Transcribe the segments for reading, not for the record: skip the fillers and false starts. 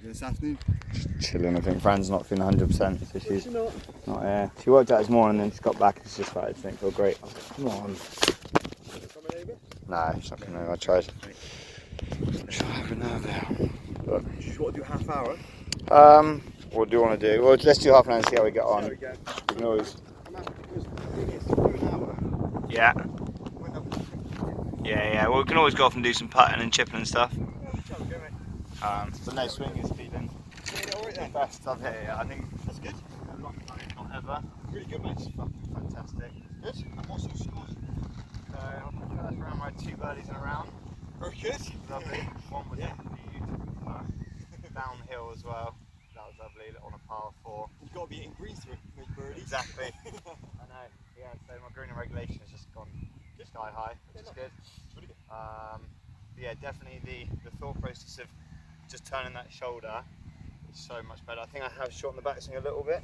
doing this afternoon? Just chilling. I think Fran's not feeling 100%, so she's not here. She worked out this morning and then she got back and she's just like, I didn't feel great. I was like, come on. Nah, she's not coming over. I tried. She'll have an hour there. But, Do you want to do half hour? what do you want to do? Well, let's do half an hour and see how we get on. We go. We can always... I'm happy because the thing is, to do an hour. Yeah. Yeah. Well, we can always go off and do some putting and chipping and stuff. But no, swing is feeling the best I've hit. I think That's good. a long time, not ever. Really good, mate. Fucking fantastic. Good. And what's your scores? So first round, I had 2 birdies in a round. Very good. Lovely. One was Yeah. beautiful. Downhill as well. That was lovely on a par 4. You've got to be hitting greens to make birdies. Exactly. I know. Yeah. So my green regulation has just gone sky high, which is good. It's really good. Yeah, definitely the thought process of just turning that shoulder is so much better. I think I have shortened the backswing a little bit.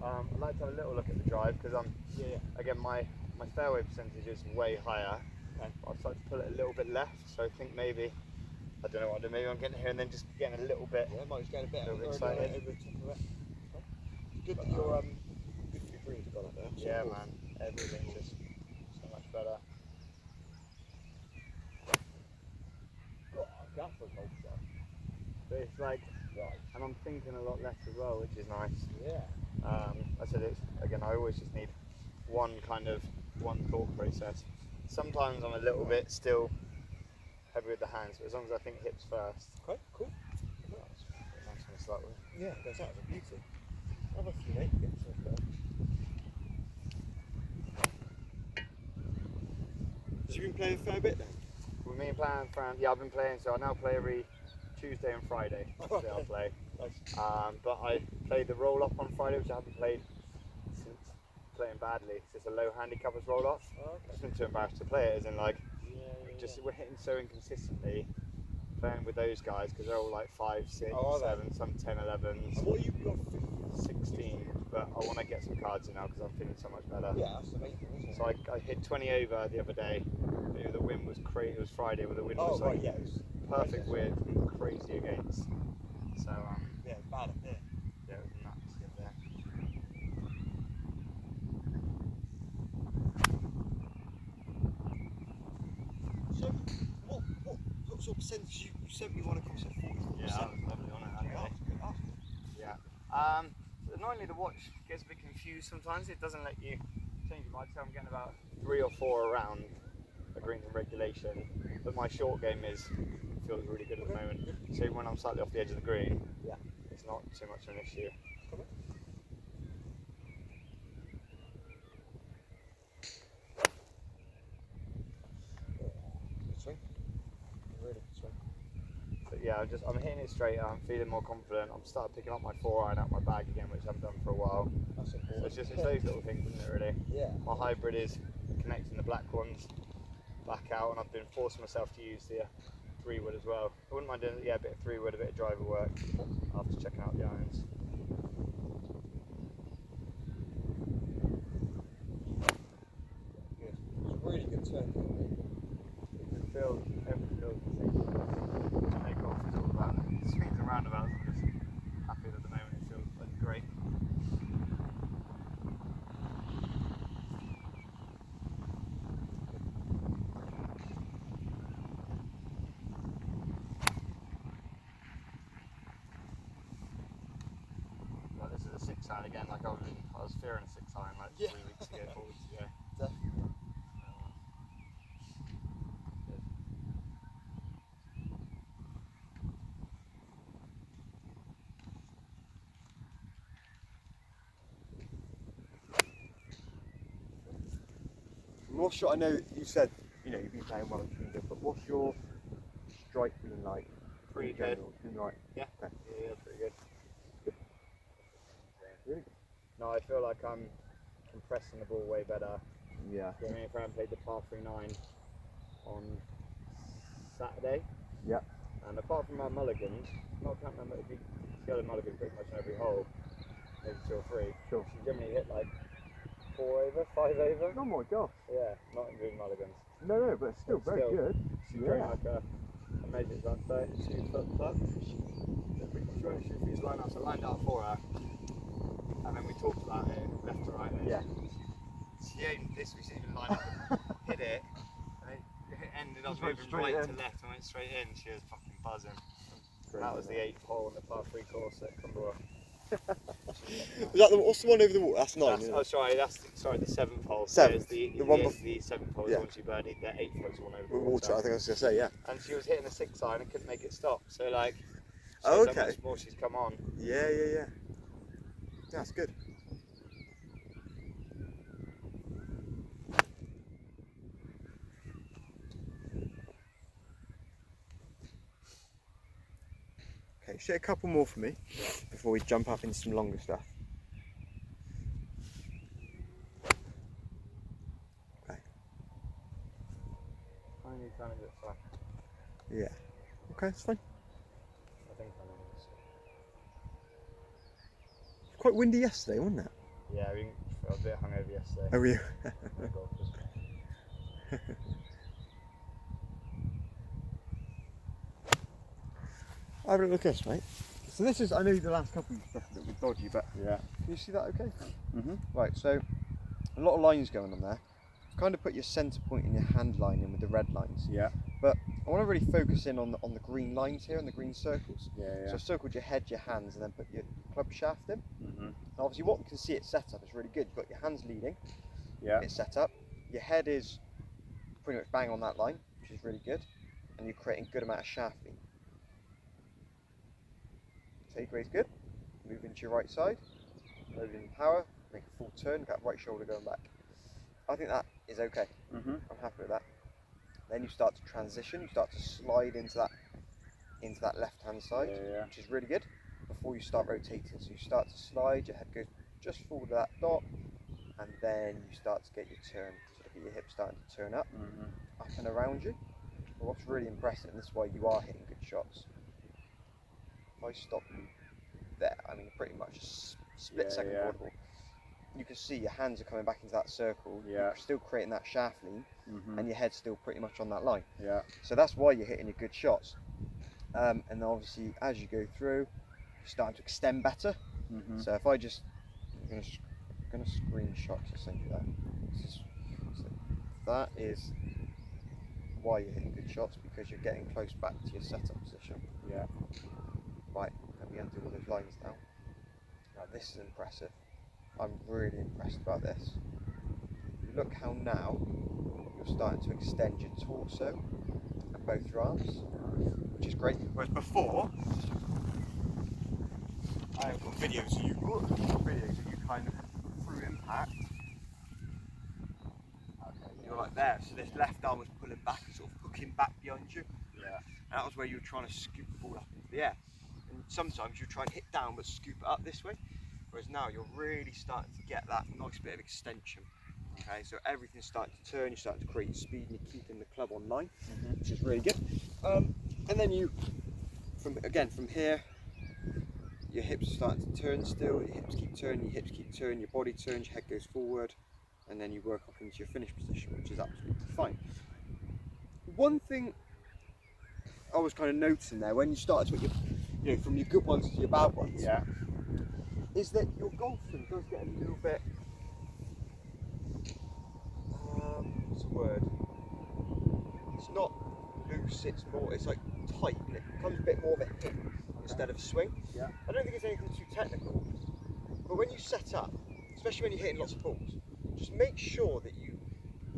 I'd like to have a little look at the drive because again my fairway percentage is way higher. Okay. I've started to pull it a little bit left, so I think maybe I don't know what to do. Maybe I'm getting here and then just getting a little bit. Yeah, might just get a bit excited. over the top of it. It's good that your greens have gone up there. Yeah, man. Everything's just so much better. That's a gold shot. But it's like, and I'm thinking a lot less as well, which is nice. Yeah. I said it's again. I always just need one thought process. Sometimes I'm a little bit still heavy with the hands, but as long as I think hips first. Okay, cool. That's a nice one to start with. Yeah, that's a beauty. Have a few, mate. Get yourself going. So you've been playing a fair bit then? With me and playing Fran, yeah, I've been playing. So I now play every Tuesday and Friday. That's I'll play. Nice. But I played the roll up on Friday, which I haven't played since playing badly. It's just a low handicappers roll up. Oh, okay. I've been too embarrassed to play it, as in like. Yeah. We're hitting so inconsistently playing with those guys because they're all like 5, 6, Oh, 7, some 10, 11s, And what you got? 16. But I want to get some cards in now because I'm feeling so much better. Yeah, that's amazing, isn't it? So I hit 20 over the other day. The wind was crazy. It was Friday, where the wind was right, like yeah, it was perfect wind, crazy against. So yeah, it's bad up there. yeah, it was nuts to get there. So, what sort of percentage you said you want to come to 44%? Yeah, that was lovely on it. Yeah, that's good. That's good. Yeah. Annoyingly, the watch gets a bit confused sometimes. It doesn't let you change your mind. So I'm getting about 3 or 4 around the greens in regulation, but my short game feels really good at the moment. So when I'm slightly off the edge of the green, Yeah. it's not too much of an issue. Okay. Good swing. Really good swing. But yeah, I'm hitting it straight. I'm feeling more confident. I'm starting picking up my 4-iron out my bag again, which I've done for a while. That's So important. it's those little things, isn't it? Really. Yeah. My hybrid is connecting the black ones back out, and I've been forcing myself to use the 3-wood as well. I wouldn't mind doing a bit of 3-wood, a bit of driver work after checking out the irons. Good. It's a really good turn. Everything feels the same. Take off is all about swings and roundabouts. I'm just happy that at the moment it feels like great. Like this is a 6-iron again. Like I was fearing a 6-iron like 3 weeks ago, 4 weeks ago. Definitely. What's your, I know you said, you've been playing well in Trinidad, but what's your strike feeling like? Pretty in good. general? Feeling right? Yeah. Okay. Yeah, pretty good. Really good. No, I feel like I'm compressing the ball way better. Yeah. So me and Fran played the par 3-9 on Saturday. Yeah. And apart from our mulligans, not counting them, if you see other mulligans pretty much on every hole, maybe 2 or 3. Sure. She generally hit like 4 over, 5 over. Oh my gosh. Yeah, not including mulligans. No, but still very good. She's doing like a measured like 32-foot putt. Pretty much to line up, so I lined up for her. And then we talked about it, left to right. Yeah. She aimed this, we didn't even line up and hit it. And it ended up Just went moving straight right in. to left and went straight in. She was fucking buzzing. Great, That was the isn't 8th hole in the par 3 course at Cumbria. Was that what's the one over the water? That's 9. That's, oh, sorry, the 7th hole. Seventh? The one yeah, before. the 7th hole is Yeah. the one she birdied. The 8th hole is the one over the With water, I think I was going to say, yeah. And she was hitting a 6 iron and couldn't make it stop. So like, Oh, shows how okay. much more she's come on. Yeah. That's good. Okay, shoot a couple more for me before we jump up into some longer stuff. Okay. Tiny bit flat. Yeah. Okay, that's fine. I think I know this. It's quite windy yesterday, wasn't it? Yeah, I was a bit hungover yesterday. Oh, were you? My golfers. Have a look at this, mate. So this is, I know the last couple of stuff that were dodgy, but Yeah. can you see that okay? Mhm. Right, so a lot of lines going on there. Kind of put your centre point in your hand line in with the red lines. Yeah. But I want to really focus in on the green lines here, on the green circles. Yeah. So I've circled your head, your hands, and then put your club shaft in. Mhm. And obviously what you can see it set up is really good. You've got your hands leading, Yeah. it's set up. Your head is pretty much bang on that line, which is really good. And you're creating a good amount of shaft lean. Take away is good. Move into your right side, load in power, make a full turn, got right shoulder going back. I think that is okay. Mhm. I'm happy with that. Then you start to transition, you start to slide into that left hand side, Yeah. which is really good before you start rotating. So you start to slide, your head goes just forward to that dot, and then you start to get your turn. So look at your hips starting to turn up, Mhm. up and around you. But what's really impressive, and this is why you are hitting good shots. If I stop you there, I mean pretty much a split second Yeah. audible. You can see your hands are coming back into that circle. Yeah. You're still creating that shaft lean, Mhm. and your head's still pretty much on that line. Yeah. So that's why you're hitting your good shots. And then obviously as you go through, you're starting to extend better. Mhm. So if I just, I'm gonna screenshot to send you that. So that is why you're hitting good shots, because you're getting close back to your setup position. Yeah. Right, let me undo all those lines now. Now this is impressive. I'm really impressed about this. Look how now you're starting to extend your torso and both your arms, which is great. Whereas before, I've got videos of you kind of through impact. Okay. You're like there, so this left arm was pulling back and sort of hooking back behind you. Yeah. And that was where you were trying to scoop the ball up into the air. And sometimes you try and hit down but scoop it up this way. Whereas now you're really starting to get that nice bit of extension. Okay, so everything's starting to turn, you're starting to create speed, and you're keeping the club online, which is really good. And then you, from here, your hips are starting to turn still, your hips keep turning, your body turns, your head goes forward, and then you work up into your finish position, which is absolutely fine. One thing I was kind of noticing there, when you started to put your, from your good ones to your bad ones, Yeah. is that your golfing does get a little bit, what's the word? It's not loose, it's like tight, and it becomes a bit more of a hit instead of a swing. Yeah. I don't think it's anything too technical, but when you set up, especially when you're hitting lots of balls, just make sure that you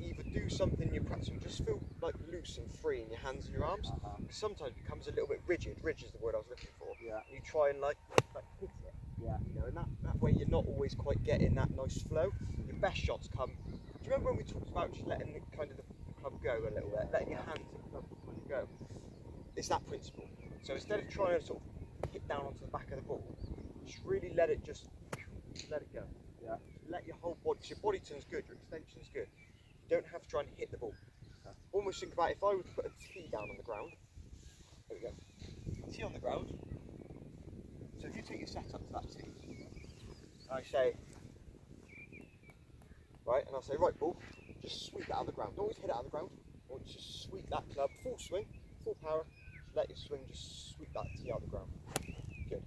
either do something you're practicing, just feel like loose and free in your hands and your arms. Sometimes it becomes a little bit rigid. Rigid is the word I was looking for. Yeah. You try and like hit it. Yeah. You know, and that way you're not always quite getting that nice flow. Your best shots come. Do you remember when we talked about just letting the club go a little bit, letting your hands and club kind of go? It's that principle. So instead of trying to sort of hit down onto the back of the ball, just really let it go. Yeah. Let your whole body, so your body turns good, your extension's good. You don't have to try and hit the ball. Okay. Almost think about if I would put a tee down on the ground. There we go. Tee on the ground. So if you take your setup to that tee, I say, right, and I'll say, right ball, just sweep it out of the ground. Don't always hit it out of the ground, or just sweep that club, full swing, full power. Just let your swing just sweep that tee out of the ground. Good.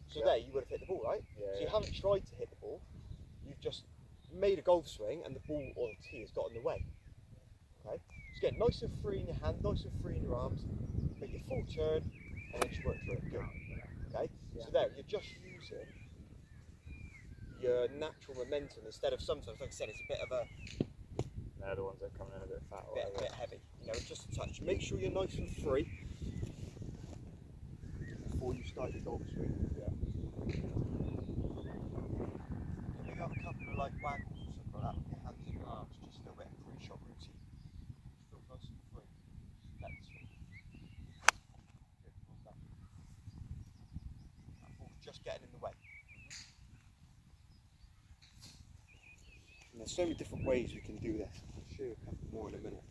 So there, you would have hit the ball, right? Yeah, So you haven't tried to hit the ball. You've just made a golf swing, and the ball or the tee has got in the way. Okay. So get nice and free in your hand, nice and free in your arms. Make your full turn, and then just work through it. Good. Okay. Yeah. So there, you're just using your natural momentum instead of sometimes, like I said, it's a bit of a They're the ones that come in a bit fat or bit whatever. heavy. You know, just a touch. Make sure you're nice and free before you start your golf swing. Yeah. Maybe have a couple of like waggles or something like that with your hands and your arms, just a little bit of pre-shot routine. Just feel nice and free. Let the swing. Good, well done. That ball's just getting in the way. And there's so many different ways we can do this. I'll show you a couple more in a minute.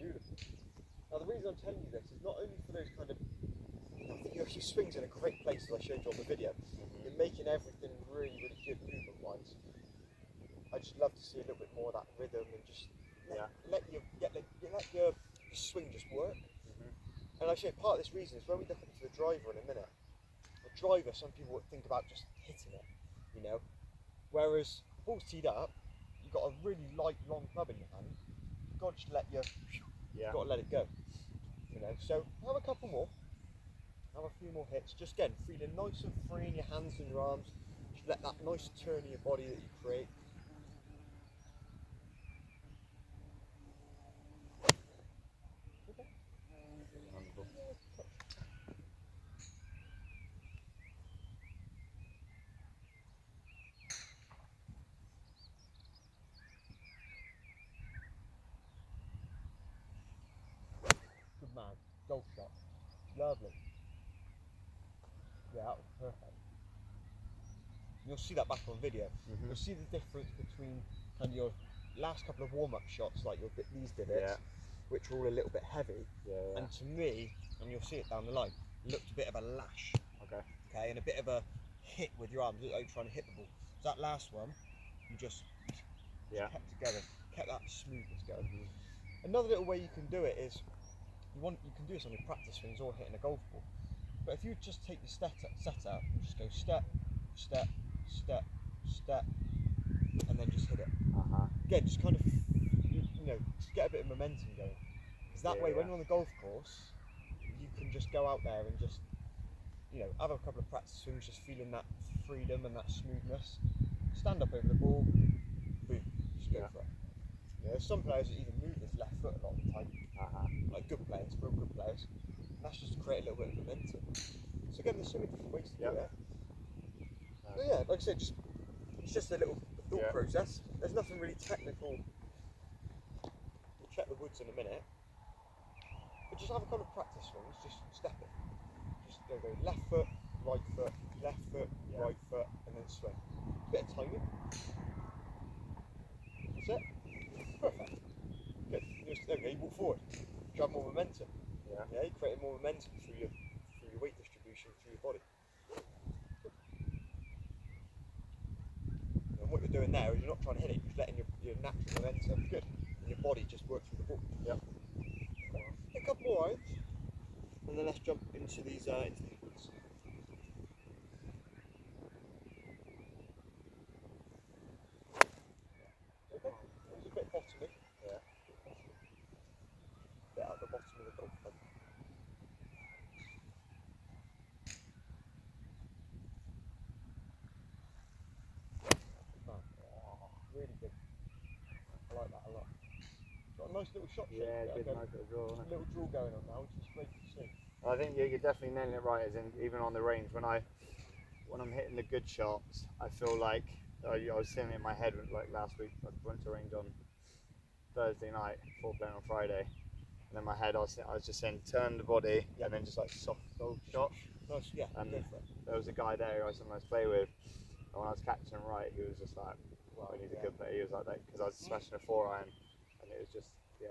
Beautiful. Now the reason I'm telling you this is not only for those kind of, I think your swing's in a great place as I showed you on the video. You're making everything really, really good movement wise. I just love to see a little bit more of that rhythm and just let your swing just work. And I say part of this reason is when we look into the driver in a minute, the driver, some people would think about just hitting it, you know. Whereas the ball's teed up, you've got a really light, long club in your hand. You've got to just you've got to let it go, you know. So have a couple more, have a few more hits. Just again, feeling nice and free in your hands and your arms. Just let that nice turn in your body that you create. Wonderful. Good man, golf shot, lovely. Yeah, that was perfect. You'll see that back on video. You'll see the difference between kind of your last couple of warm-up shots, like these divots, which were all a little bit heavy, and to me, and you'll see it down the line, looked a bit of a lash. Okay, and a bit of a hit with your arms, like trying to hit the ball. So that last one, you just kept together, kept that smoothness going. Another little way you can do it is, you can do this on your practice swings or hitting a golf ball. But if you just take the setup and just go step, step, step, step, and then just hit it. Again, just kind of, you know, just get a bit of momentum going. Because that way, when you're on the golf course, you can just go out there and just, you know, have a couple of practice swings, just feeling that freedom and that smoothness. Stand up over the ball, boom, just go for it. You know, there's some players that even move this left foot a lot of the time. Like good players, real good players. And that's just to create a little bit of momentum. So again, there's so many different ways to do it. But yeah, like I said, it's just a little thought process. There's nothing really technical. We'll check the woods in a minute. But just have a couple of practice swings, just step it. Just go left foot, right foot, right foot, and then swing. A bit of timing. That's it. Perfect. Good. There we go, you walk forward. You have more momentum. Yeah, you create more momentum through your weight distribution through your body. And what you're doing there is you're not trying to hit it, you're just letting your natural momentum, good, and your body just work through the ball. A couple more irons, and then let's jump into these woods. Okay, it was a bit bottomy. Bit at the bottom of the golf club. Really good. I like that a lot. Got a nice little shot shape. Good, nice little draw. Little draw going on now, which is great to see. I think you're definitely nailing it right. As in, even on the range, when I'm hitting the good shots, I feel like I was seeing it in my head. Like last week, I went to range on Thursday night before playing on Friday, and in my head I was just saying turn the body and then just like soft golf shot. Nice, yeah. And there was a guy there who I sometimes play with, and when I was catching him right, he was just like, "Wow, he's a good player." He was like that because I was smashing a 4-iron, and it was just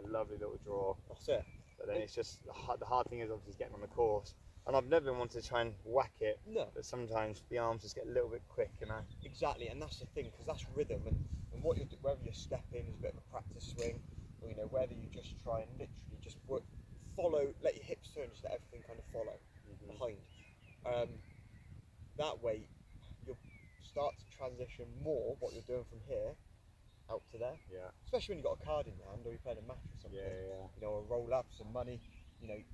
lovely little draw. That's it. But then it's just the hard thing is obviously getting on the course, and I've never wanted to try and whack it. No. But sometimes the arms just get a little bit quick, you know. Exactly, and that's the thing, because that's rhythm, and what you're whether you're stepping is a bit of a practice swing, or whether you just try and literally just follow, let your hips turn, just let everything kind of follow behind. That way, you'll start to transition more what you're doing from here out to there. Yeah. Especially when you've got a card in your hand or you're playing a match or something. Yeah. Or roll up some money. The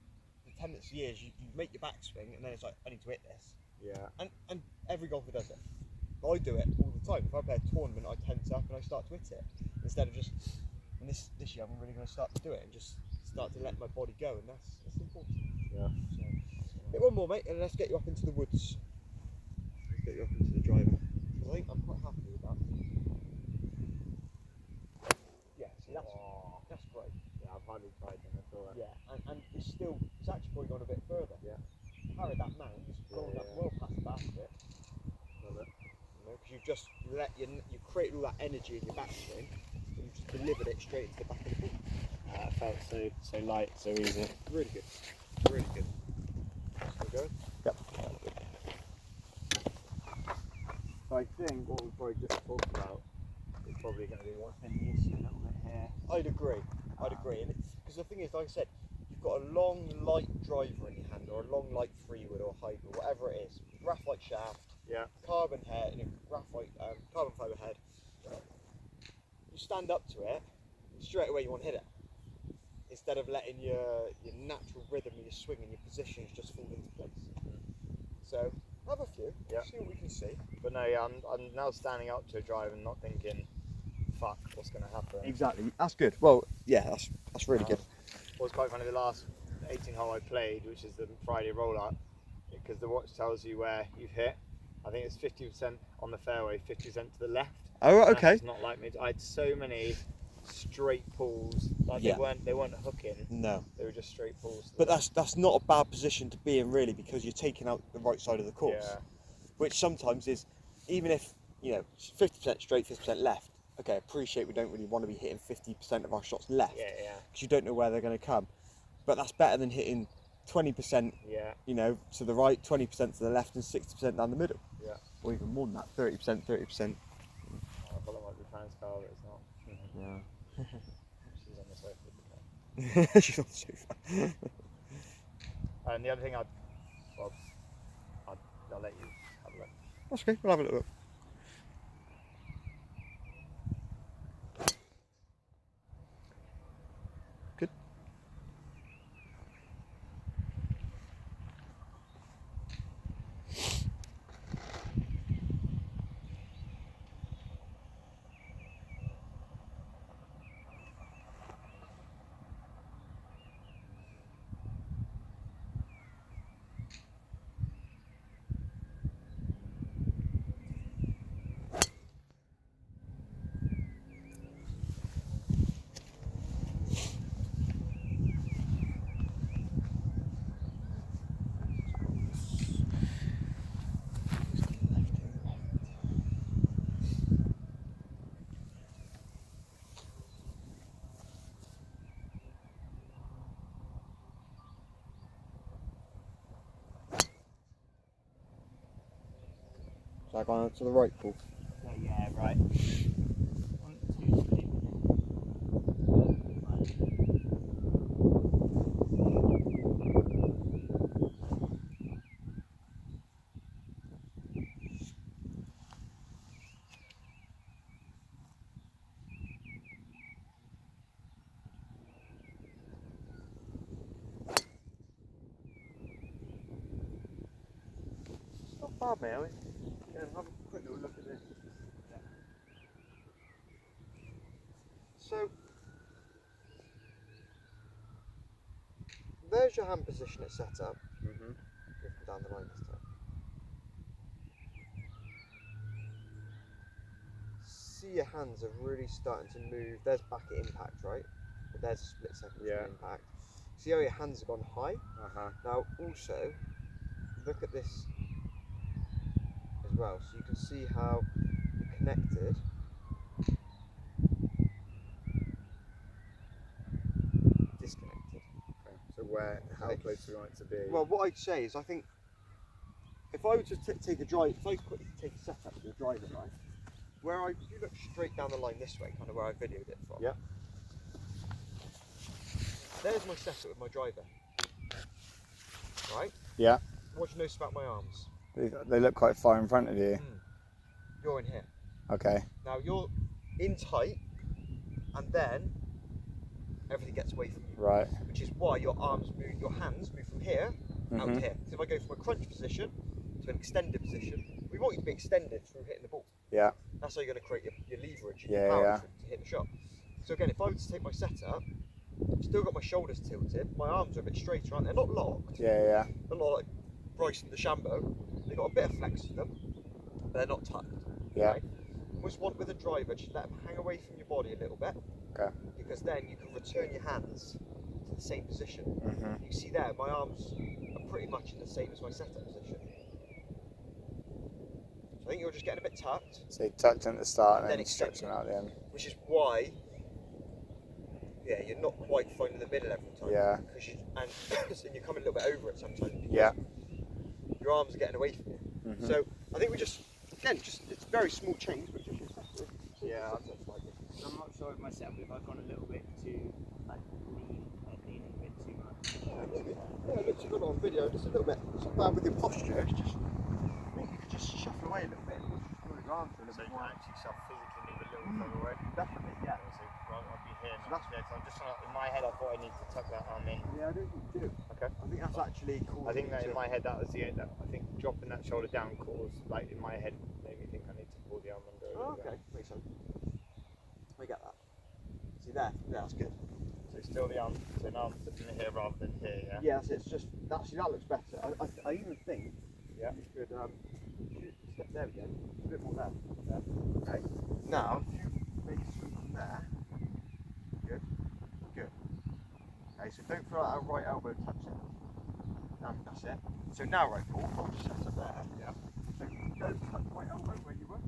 tendency is you make your backswing and then it's like, I need to hit this. Yeah. And every golfer does it. I do it all the time. If I play a tournament, I tense up and I start to hit it instead of just. And this year, I'm really going to start to do it and just start to let my body go, and that's important. Yeah. So, hit one more, mate, and let's get you up into the woods. Let's get you up into the driver. I think I'm quite happy with that. Yeah, see, that's great. Yeah, I've hardly tried them at all. Yeah, and it's actually probably gone a bit further. Yeah. Carried that mount, it's gone up well past the basket. Love it. Because you've just you created all that energy in your backswing, and you just delivered it straight into the back of the ball. It felt so light, so easy. Really good. Really good. Still going? Yep. So I think what we've probably just talked about is probably going to be what's been the issue a little bit here. I'd agree, and because the thing is, like I said, you've got a long light driver in your hand, or a long light freewood or hybrid, whatever it is, graphite shaft, carbon head, graphite carbon fibre head. You stand up to it, straight away you want to hit it. Instead of letting your natural rhythm of your swing and your positions just fall into place. So have a few, see what we can see. But no, yeah, I'm now standing up to a drive and not thinking, fuck, what's going to happen? Exactly, that's good. Well, yeah, that's really good. What was quite funny, the last 18 hole I played, which is the Friday roll-up, because the watch tells you where you've hit. I think it's 50% on the fairway, 50% to the left. Oh, okay. It's not like me. I had so many straight pulls. Like they weren't hooking. No. They were just straight pulls. But that's not a bad position to be in, really, because you're taking out the right side of the course. Yeah. Which sometimes is, even if 50% straight, 50% left. Okay, appreciate we don't really want to be hitting 50% of our shots left. Yeah. Because you don't know where they're going to come. But that's better than hitting 20%. To the right, 20% to the left, and 60% down the middle. Yeah. Or even more than that, 30%. I thought that might be Fran's car, but it's not. Yeah. She's on the sofa. She's on the sofa. And the other thing I'll let you have a look. That's okay, we'll have a little look. Good. So I've gone to the right, Paul. Yeah, right. 1, 2, 3. It's not bad, mate, are we? Have a quick little look at this. So, there's your hand position it's set up. Drifting down the line this time. See, your hands are really starting to move. There's back at impact, right? But there's a split second between impact. See how your hands have gone high? Now, also, look at this as well, so you can see how you're connected. Disconnected. Okay. So how close do we want it to be? Well, what I'd say is, I think if I were to take a drive, if I quickly take a setup of the driver line, if you look straight down the line this way, kind of where I videoed it from. Yeah. there's my setup with my driver. Right? Yeah. What do you notice about my arms? They look quite far in front of you. You're in here. Okay. Now you're in tight, and then everything gets away from you. Right. Which is why your hands move from here out to here. So if I go from a crunch position to an extended position, we want you to be extended through hitting the ball. Yeah. That's how you're going to create your leverage, Yeah, your power yeah. to hit the shot. So again, if I were to take my setup, I've still got my shoulders tilted, my arms are a bit straighter, aren't they? They're not locked. Yeah, yeah. They're not like Bryson DeChambeau. They've got a bit of flex to them, but they're not tucked. Yeah. Right? Just want with a driver, just let them hang away from your body a little bit. Okay. Because then you can return your hands to the same position. Mhm. You see there, my arms are pretty much in the same as my setup position. So I think you're just getting a bit tucked. So you tucked in at the start and then extend stretching out at the end. Which is why, yeah, you're not quite finding the middle every time. Yeah. Because and you're coming a little bit over it sometimes. Yeah. Your arms are getting away from you. Mhm. So I think we just, again, it's very small change, but just your setup. Yeah, I'm not sure with myself if I've gone a little bit too like leaning a bit too much. Yeah, it looks good on video, just a little bit. It's not bad with your posture, it's just, I think you could just shuffle away a little bit. Move your arms a little So bit you more. can actually self physically move a little further away. Definitely, yeah. So I'll be here, So not there. So I'm just trying to, in my head I thought I need to tuck that arm in. Yeah, I don't think you do. Okay. I think that's actually cool. I think that in my head that was the that I think dropping that shoulder down caused, like in my head, made me think I need to pull the arm under. Oh, okay, makes sense. We get that. See there? Yeah, that's good. So still the arm, so now I'm sitting here rather than here, yeah? Yeah, so it's just, actually that looks better. I even think Yeah. you could step there again, a bit more there. Yeah. Okay. Now, if you make a swing from there, good, good. Okay, so don't feel like our right elbow touching. That's it. So now, right, Paul, hold your set up there. Yeah. So don't touch right elbow where you were.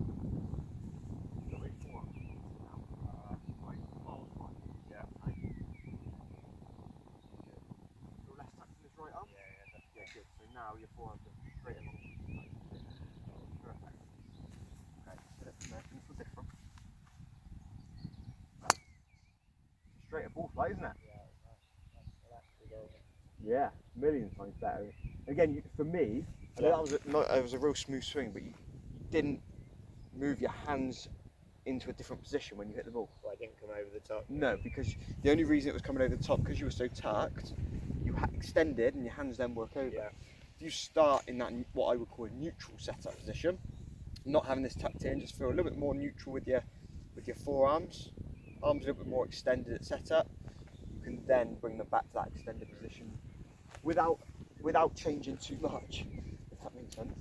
Go way forward. Right, forward, right. Yeah. Right. Good. Feel less tucked in this right arm? Yeah, good. So now your forearms are straight along. Perfect. Okay, get it from there. Can you feel different? Straight a ball flight, isn't it? Yeah, a million times better. Again, for me, I know that was a real smooth swing, but you didn't move your hands into a different position when you hit the ball. Well, I didn't come over the top. No, because the only reason it was coming over the top, because you were so tucked, you extended and your hands then work over. Yeah. If you start in that, what I would call a neutral setup position, not having this tucked in, just feel a little bit more neutral with your forearms, arms a little bit more extended at setup, you can then bring them back to that extended position without changing too much, if that makes sense.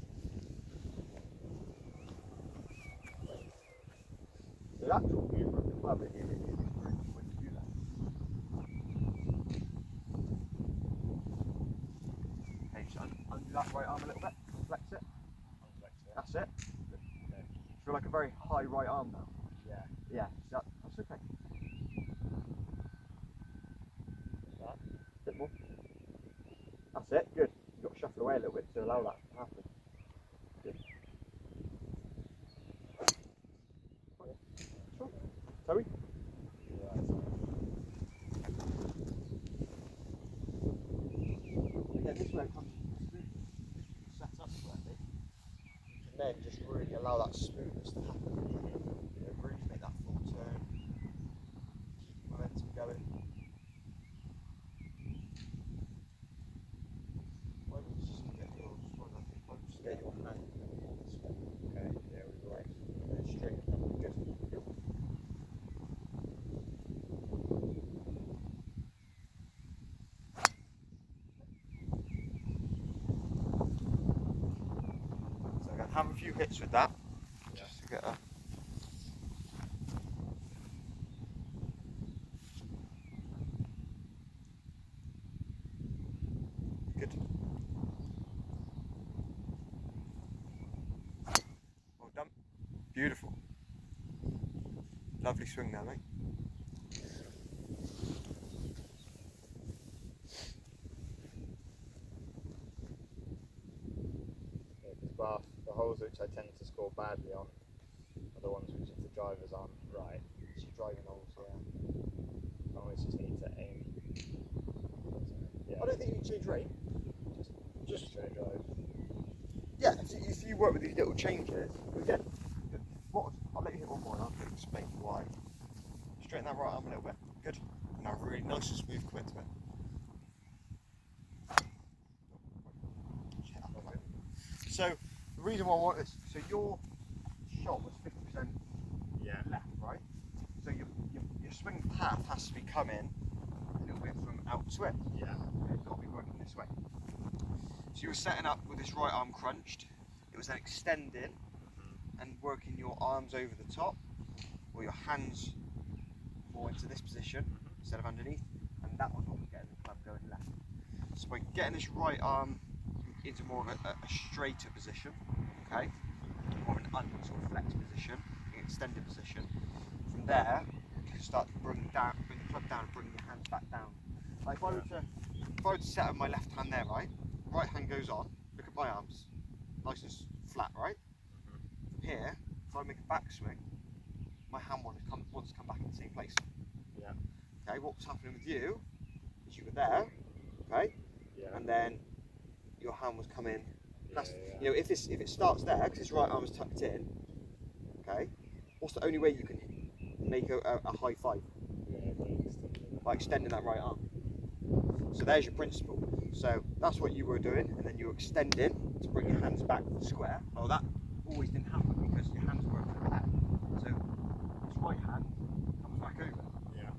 The actual movement of the club is really good when you do that. Okay, so undo that right arm a little bit, flex it. That's it. Good. Okay. Feel like a very high right arm now. Yeah. Yeah, that's okay. That, a bit more. That's it, good. You've got to shuffle away a little bit to allow that to happen. Good. Sure. Sorry? Again, this way it comes set up correctly. You can then just really allow that smoothness to happen. You know, really make that full turn. Keep momentum going. Why don't you just get your hand this way. Okay, there we go. Right. And then straight down. Good. Good. So I'm going to have a few hits with that. Just to get a... Good. Well done. Beautiful. Lovely swing there, mate. Well, the holes which I tend to score badly on are the ones which if the drivers aren't right. It's your driving holes, yeah. I always just need to aim change rate, just straight drive. yeah. If you work with these little changes, again, I'll let you hit one more and I'll explain why. Straighten that right arm a little bit. Good. Now really nice and smooth come into it. So the reason why I want this, so your shot was 50% left, right? So your swing path has to be coming a little bit from out to in. Yeah. It's got to be working this way. So you were setting up with this right arm crunched. It was then extending and working your arms over the top, or your hands more into this position instead of underneath, and that was what was getting the club going left. So by getting this right arm into more of a straighter position, okay, more of an sort of flex position, an extended position. From there, you can start to bring the club down and bring your hands back down. Like if I were to set up my left hand there, right hand goes on. Look at my arms, nice and flat, right. From here, if I make a backswing, my hand wants to come back in the same place. Yeah. Okay, what was happening with you is you were there, okay, and then your hand was coming. That's, you know, if it starts there because his right arm is tucked in, okay, what's the only way you can make a high five? By extending that right arm. So there's your principle. So that's what you were doing, and then you were extending to bring your hands back square. Well, that always didn't happen because your hands were to the left. So this right hand comes back over,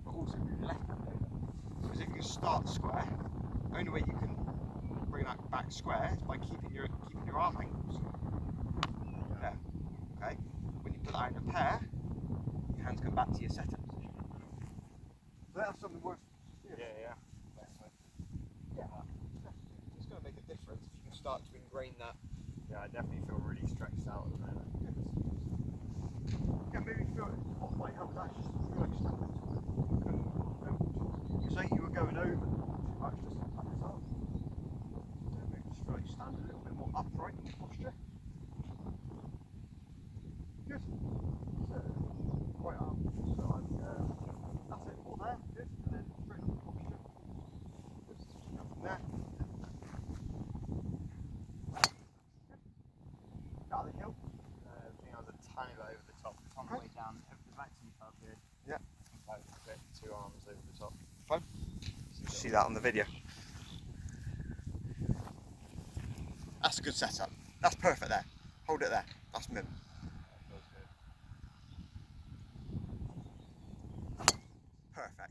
but also your left hand over. Because if you start square, the only way you can bring that back square is by keeping your arm angles. There. Okay. When you put that in a pair, your hands come back to your setup position. So that's something worth. Yeah. It's going to make a difference if you can start to ingrain that. Yeah, I definitely feel really stretched out at the moment. Yeah, maybe feel what might help is actually just feel like standing. You say you were going over too much, just like this arm. So maybe just feel like you stand a little bit more upright in your posture. Good. So, right arm. So that's it. All there. Good. And then straight up the posture. Just go from there. Out of the hill. I think I was a tiny bit over the top. On the way down, the maximum felt good. Yeah. Like a bit, 2 arms over the top. Fine. See that on the video. That's a good setup. That's perfect there. Hold it there. That's mim. That feels good. Perfect. I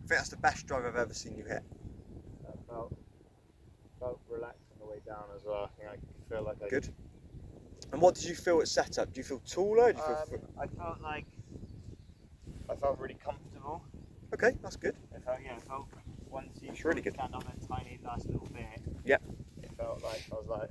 think that's the best drive I've ever seen you hit. That felt relaxed on the way down as well. I think I feel like I Good. And what did you feel at setup? Do you feel taller? Do you feel I felt really comfortable. okay, that's good. I felt once you really good. stand on that tiny last little bit. Yeah. It felt like I was like,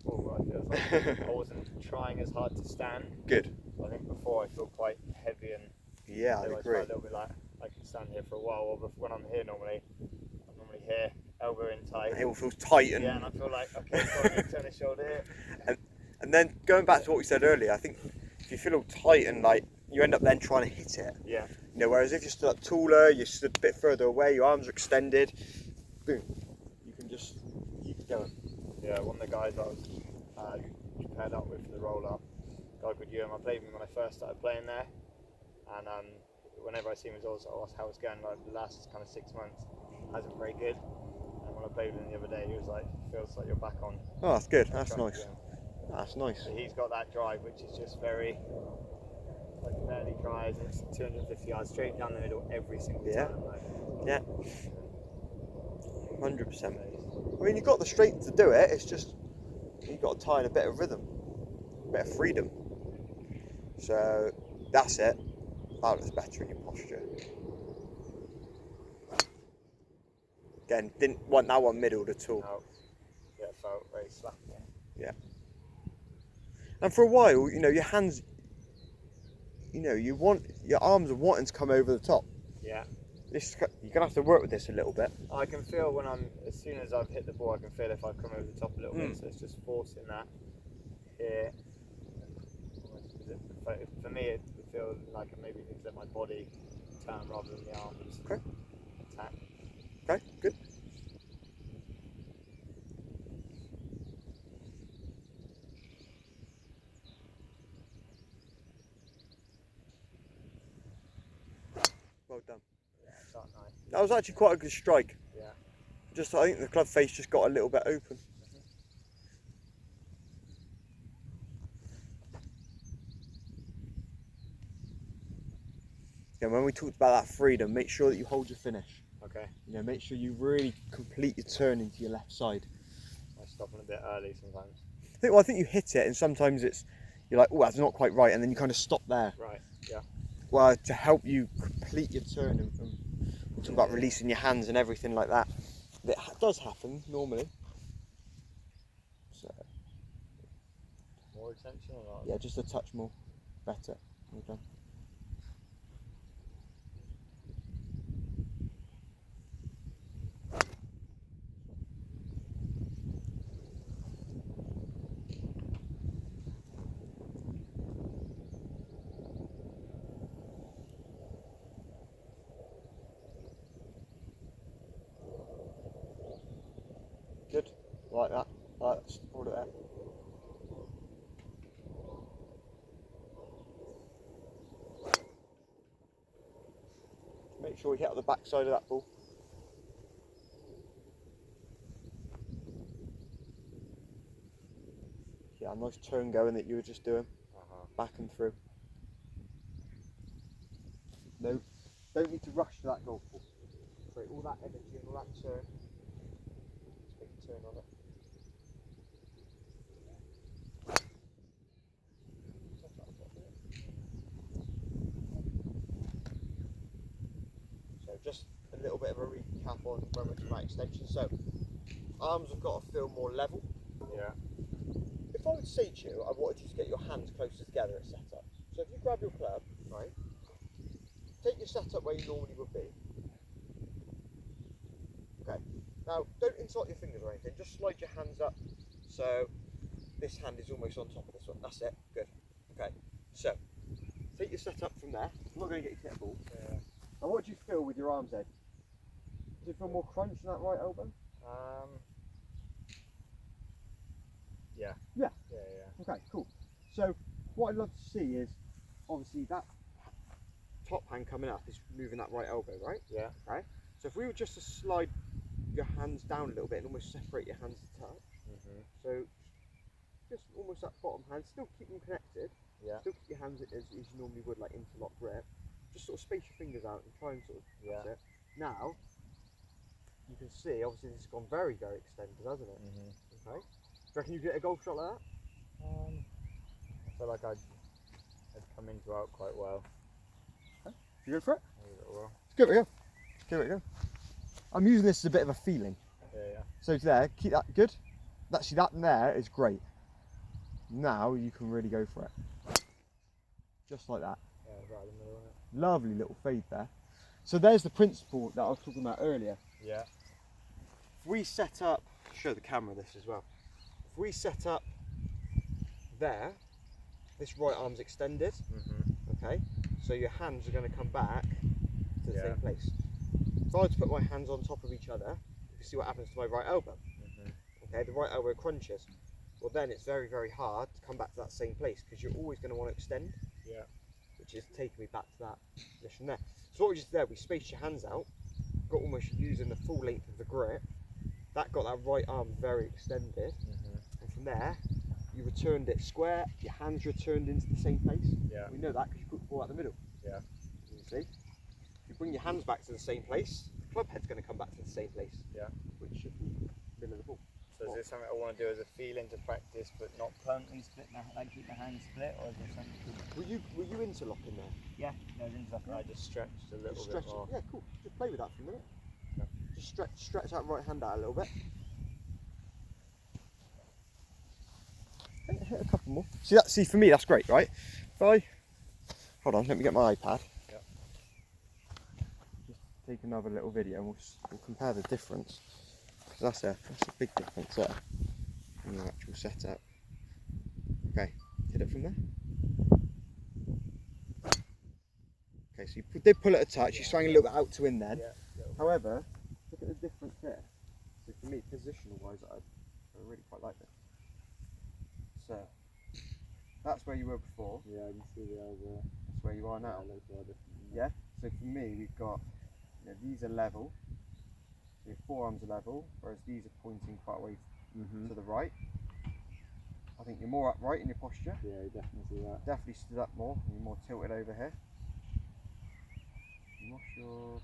oh, I feel like I wasn't trying as hard to stand. Good. I think before I feel quite heavy and Yeah, I so agree. I felt a little bit like I can stand here for a while. Or when I'm here normally, I'm normally here, elbow in tight. It all feels tight and Yeah, and I feel like okay, so I can turn his shoulder here. and then going back to what we said earlier, I think if you feel all tight and like you end up then trying to hit it. Yeah. You know, whereas if you stood up taller, you stood a bit further away, your arms are extended, boom, you can just keep going. Yeah, one of the guys I was paired up with for the roll-up, a guy called Ewan, I played him when I first started playing there, and whenever I see him, he's always asked how it's going. Like the last kind of 6 months hasn't been very good, and when I played with him the other day, he was like, feels like you're back on. Oh, that's good. on That's track nice. again. That's nice. So he's got that drive, which is just very, like barely tries. It's 250 yards straight down the middle every single time. Like, Yeah. 100%. I mean, you've got the strength to do it. It's just you've got to tie in a bit of rhythm, a bit of freedom. So that's it. That looks better in your posture. Again, didn't want that one middled at all. no, yeah, it felt very slack. Yeah. And for a while, you know, your hands, you know, your arms are wanting to come over the top. Yeah. You're gonna have to work with this a little bit. I can feel when as soon as I've hit the ball, I can feel if I've come over the top a little bit. So it's just forcing that here. For me, it feels like I maybe need to let my body turn rather than the arms Okay. attack. Okay, good. That was actually quite a good strike. Yeah. Just, I think the club face just got a little bit open. Yeah, when we talked about that freedom, make sure that you hold your finish. Okay. You know, make sure you really complete your turn into your left side. I stop a bit early sometimes. I think you hit it, and sometimes you're like, oh, that's not quite right, and then you kind of stop there. Right. Yeah. Well, to help you complete your turn, and we talk about releasing your hands and everything like that. That does happen normally. So More extension or not? yeah, just a touch more, better. Okay. Good, like that. Right, let's hold it there. Make sure we hit on the back side of that ball. Yeah, nice turn going that you were just doing, back and through. No, don't need to rush to that golf ball. Create all that energy and all that turn. Take a turn on it. So just a little bit of a recap on when we're talking about extension. So arms have got to feel more level. Yeah. If I would say to you, I wanted you to get your hands closer together at setup. So if you grab your club, right, take your setup where you normally would be. Okay. Now don't interlock your fingers or anything. Just slide your hands up. So this hand is almost on top of this one. That's it. Good. Okay. So take your setup from there. I'm not going to get you to hit a ball. Yeah. And what do you feel with your arms, Ed? Does it feel more crunch in that right elbow? Yeah. Yeah. Yeah, yeah. Okay, cool. So what I'd love to see is obviously that top hand coming up is moving that right elbow, right? Yeah. Right. So if we were just to slide your hands down a little bit and almost separate your hands to touch. So just almost that bottom hand, still keep them connected. Yeah. Still keep your hands as you normally would, like interlock grip. Just sort of space your fingers out and try and sort of that's it. Now you can see obviously this has gone very, very extended, hasn't it? Okay. Do you reckon you get a golf shot like that? I feel like I'd come into out quite well. Okay. You go for it? Maybe a little well. Let's give it a go. Give it a go. I'm using this as a bit of a feeling. Yeah, yeah. So there, keep that good. Actually, that there is great. Now you can really go for it. Just like that. Yeah, right in the middle, isn't it? Lovely little fade there. So there's the principle that I was talking about earlier. Yeah. If we set up, show the camera this as well. If we set up there, this right arm's extended. Okay, so your hands are going to come back to the same place. If I were to put my hands on top of each other, you can see what happens to my right elbow. Okay, the right elbow crunches. Well, then it's very, very hard to come back to that same place because you're always going to want to extend. Yeah. Which is taking me back to that position there. So what we just did there, we spaced your hands out, got almost using the full length of the grip. That got that right arm very extended, and from there, you returned it square. Your hands returned into the same place. Yeah. We know that because you put the ball out the middle. Yeah. You see, if you bring your hands back to the same place, the club head's going to come back to the same place. Yeah. Which should be middle of the ball. So is this something I want to do as a feeling to practice, but not permanently split, like keep the hands split, or is there something? Were you interlocking there? Yeah, no, I just stretched a little Just bit stretch more. it. Yeah, cool. Just play with that for a minute. Okay. Just stretch that right hand out a little bit. Hit a couple more. See for me that's great, right? If I hold on, let me get my iPad. Yeah. Just take another little video and we'll compare the difference. Because that's a big difference there in your actual setup. Okay, hit it from there. Okay, so you did pull it a touch, you swung a little bit out to in then. Yeah. However, look at the difference here. So for me, positional wise, I really quite like this. So that's where you were before. Yeah, I can see the elbow. That's where you are now. Yeah. So for me, we've got You know, these are level. So your forearms are level, whereas these are pointing quite a way to the right. I think you're more upright in your posture. Yeah, you definitely see that. Definitely stood up more. You're more tilted over here. I'm not sure.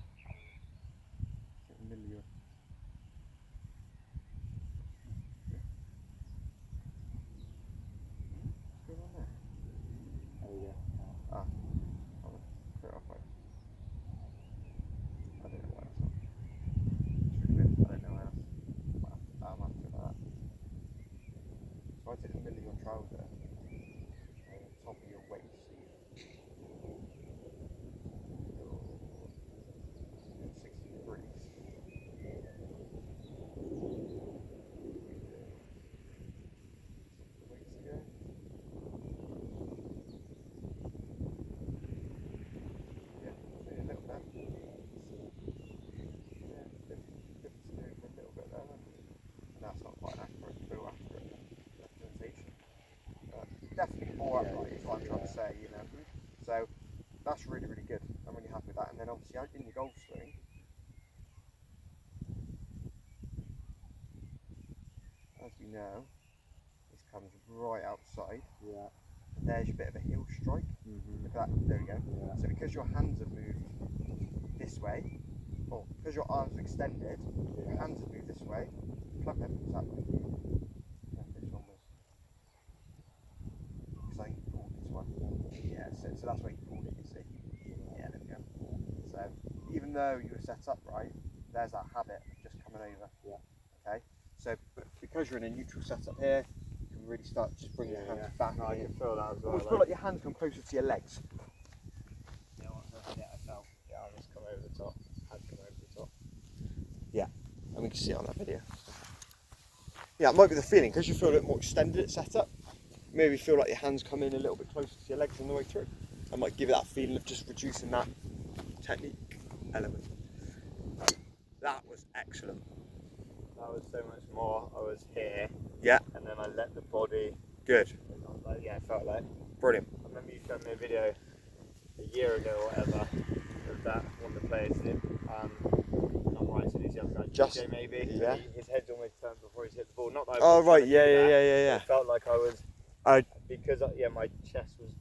It's in the middle of your. What's going on there? There you go. Ah, I'll put it off like. I don't know why that's not. It's really weird. I don't know why that's. I'll have to do that. So I take the middle of your trouser and the top of your waist. So you're 60 degrees. The weights again. Yeah, so a little bit. Yeah, dip the steering a little bit there. And that's not quite accurate, full accurate representation. But definitely more upright is what I'm trying to say, you know. So that's really, really good. I'm really happy with that. And then obviously in your golf swing, as we know, this comes right outside. Yeah. And there's your bit of a heel strike. Look at that. There we go. Yeah. So because your hands have moved this way, or because your arms are extended, your hands have moved this way, club head moves that way. And this one was. Because I think you pulled this one. Yeah, so that's where you pulled it, you see. Yeah, there we go. So even though you were set up right, there's that habit of just coming over. Yeah. Okay. So but because you're in a neutral setup here, you can really start to bring your hands back. No, I can feel that as well. Almost feel like your hands come closer to your legs. Yeah, once I hit it, I felt the arms come over the top, head come over the top. And we can see it on that video. Yeah, it might be the feeling because you feel a bit more extended at setup. Maybe feel like your hands come in a little bit closer to your legs on the way through. I might give it that feeling of just reducing that technique element. That was excellent. That was so much more. I was here. Yeah. And then I let the body. Good. Yeah, it felt like. Brilliant. I remember you showed me a video a year ago or whatever of that one of the players did. Not right, so this young guy, Just- DJ maybe. yeah. His head's almost turned before he's hit the ball. Not that I Oh was right, trying to yeah, do yeah, that. yeah. It felt like I was. I- Because my chest was.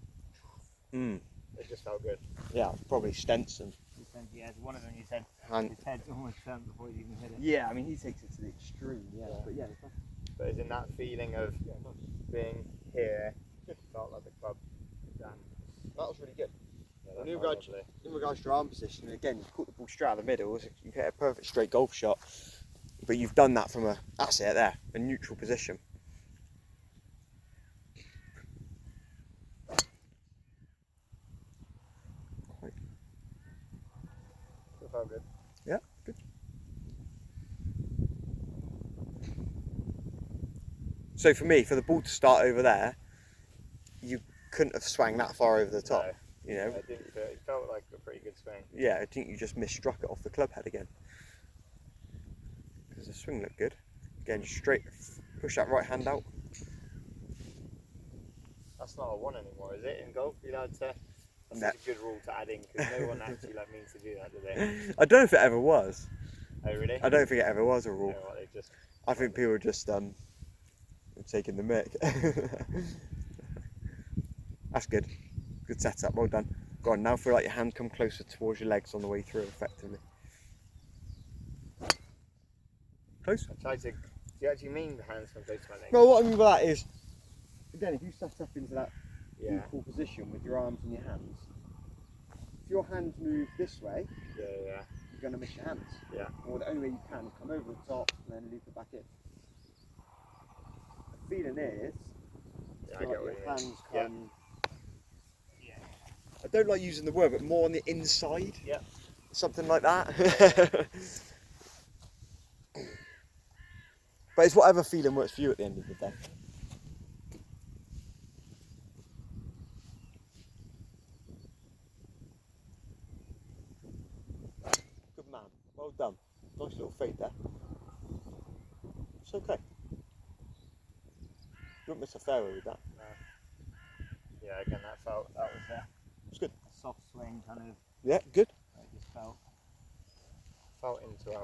It just felt good. Yeah, probably Stenson. Yeah, one of them you said And his head's almost turned before he even hit it. yeah, I mean he takes it to the extreme. Yeah, Yeah. but yeah. But it's in that feeling of being here, felt like the club. Damn. That was really good. Yeah, And that in felt regards, lovely. in regards to your arm position, again, you caught the ball straight out of the middle. You hit a perfect straight golf shot, but you've done that from that's it there, a neutral position. It felt good. Yeah, good. So for me, for the ball to start over there, you couldn't have swung that far over the top. No. You know, It felt like a pretty good swing. yeah, I think you just misstruck it off the club head again. Because the swing looked good. Again, straight, push that right hand out. That's not a one anymore, is it? In golf, you know, that's No. such a good rule to add in because no one actually means to do that, do they? I don't know if it ever was. Oh really? I don't think it ever was a You rule. know what, they just. I think people were just taking the mick. That's good. Good setup. Well done. Go on now. Feel like your hand come closer towards your legs on the way through, effectively. Close. I tried to. Do you actually mean the hands come close to my neck? Well, what I mean by that is, again, if you set up into that Yeah. equal position with your arms and your hands, if your hands move this way, Yeah, yeah. you're going to miss your hands. Yeah. Or the only way you can is come over the top and then loop it back in. The feeling is, Yeah, I feel get like what your you mean. hands Yeah. come. I don't like using the word, but more on the inside. Yeah. Something like that. But it's whatever feeling works for you at the end of the day. Good man. Well done. Nice little fade there. It's okay. You won't miss a fairway with that. No. Yeah, again, that was It's good. a soft swing, kind of. Yeah, good. I just felt. felt into our